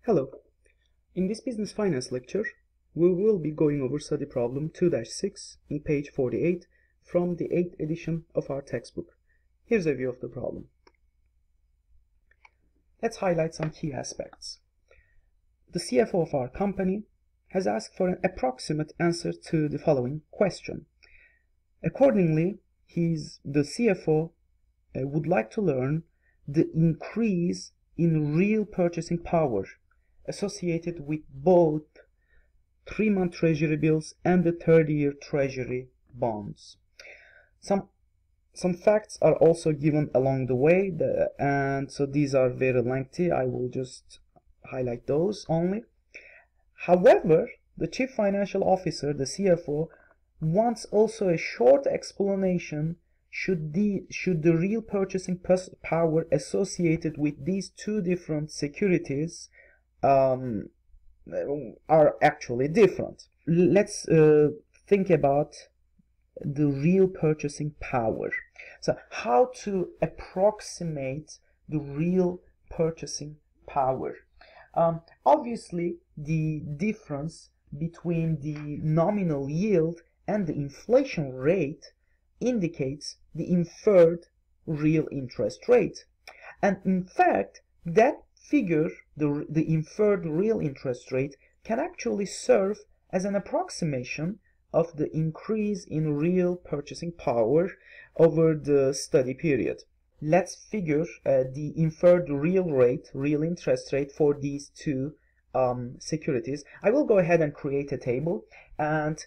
Hello. In this business finance lecture, we will be going over study problem 2-6 in page 48 from the 8th edition of our textbook. Here's a view of the problem. Let's highlight some key aspects. The CFO of our company has asked for an approximate answer to the following question. Accordingly, the CFO would like to learn the increase in real purchasing power associated with both 3-month treasury bills and the 30-year treasury bonds. Some facts are also given along the way, and so these are very lengthy. I will just highlight those only. However, the Chief Financial Officer, the CFO, wants also a short explanation should the real purchasing power associated with these two different securities are actually different. Let's think about the real purchasing power. So how to approximate the real purchasing power? Obviously, the difference between the nominal yield and the inflation rate indicates the inferred real interest rate. And in fact, that figure, the inferred real interest rate, can actually serve as an approximation of the increase in real purchasing power over the study period. Let's figure the inferred real interest rate for these two securities. I will go ahead and create a table and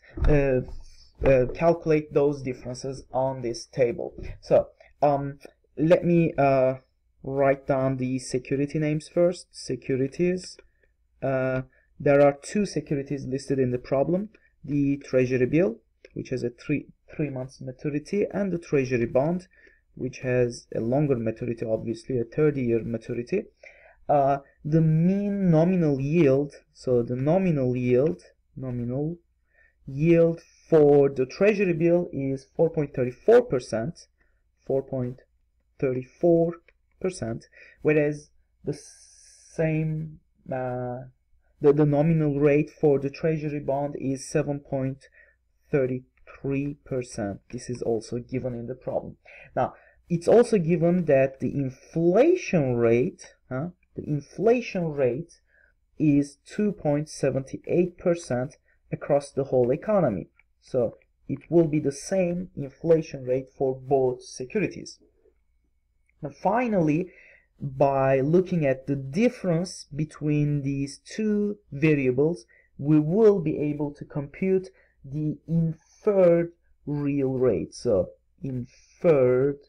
calculate those differences on this table. So let me write down the security names first. Securities. There are two securities listed in the problem: the treasury bill, which has a three months maturity, and the treasury bond, which has a longer maturity, obviously a 30-year maturity. The mean nominal yield, so the nominal yield for the treasury bill is 4.34%, whereas the same the nominal rate for the treasury bond is 7.33%. This is also given in the problem. Now, it's also given that the inflation rate is 2.78% across the whole economy. So it will be the same inflation rate for both securities. Now, finally, by looking at the difference between these two variables, we will be able to compute the inferred real rate. So inferred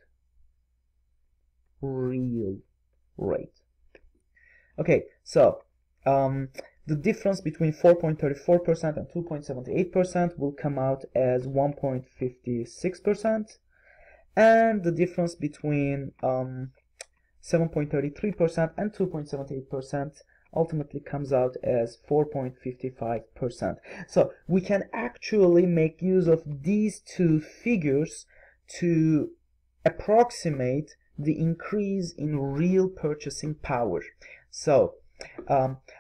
real rate. Okay, so the difference between 4.34% and 2.78% will come out as 1.56%, and the difference between 7.33% and 2.78% ultimately comes out as 4.55%. So we can actually make use of these two figures to approximate the increase in real purchasing power. So,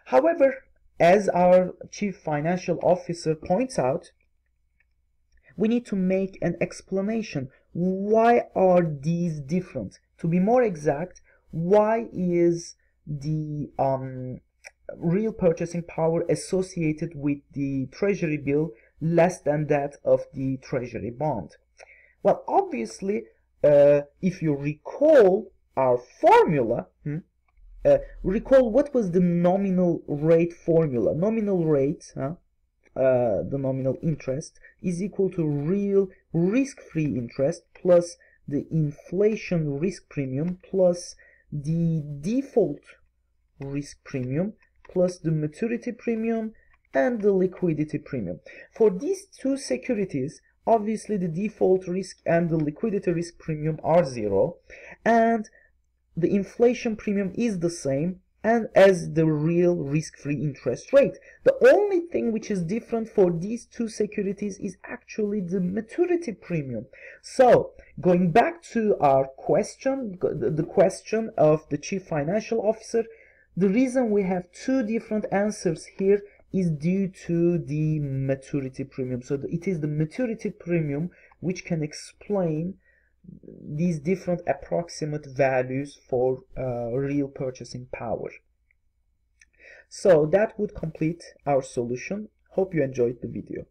however, as our Chief Financial Officer points out, we need to make an explanation. Why are these different? To be more exact, why is the real purchasing power associated with the treasury bill less than that of the treasury bond? Well, obviously, if you recall our formula, recall what was the nominal rate formula. Nominal rate, the nominal interest, is equal to real risk-free interest plus the inflation risk premium plus the default risk premium plus the maturity premium and the liquidity premium. For these two securities, obviously the default risk and the liquidity risk premium are 0, and the inflation premium is the same and as the real risk-free interest rate. The only thing which is different for these two securities is actually the maturity premium. So, going back to our question, the question of the Chief Financial Officer, The reason we have two different answers here is due to the maturity premium. So it is the maturity premium which can explain these different approximate values for real purchasing power. So that would complete our solution. Hope you enjoyed the video.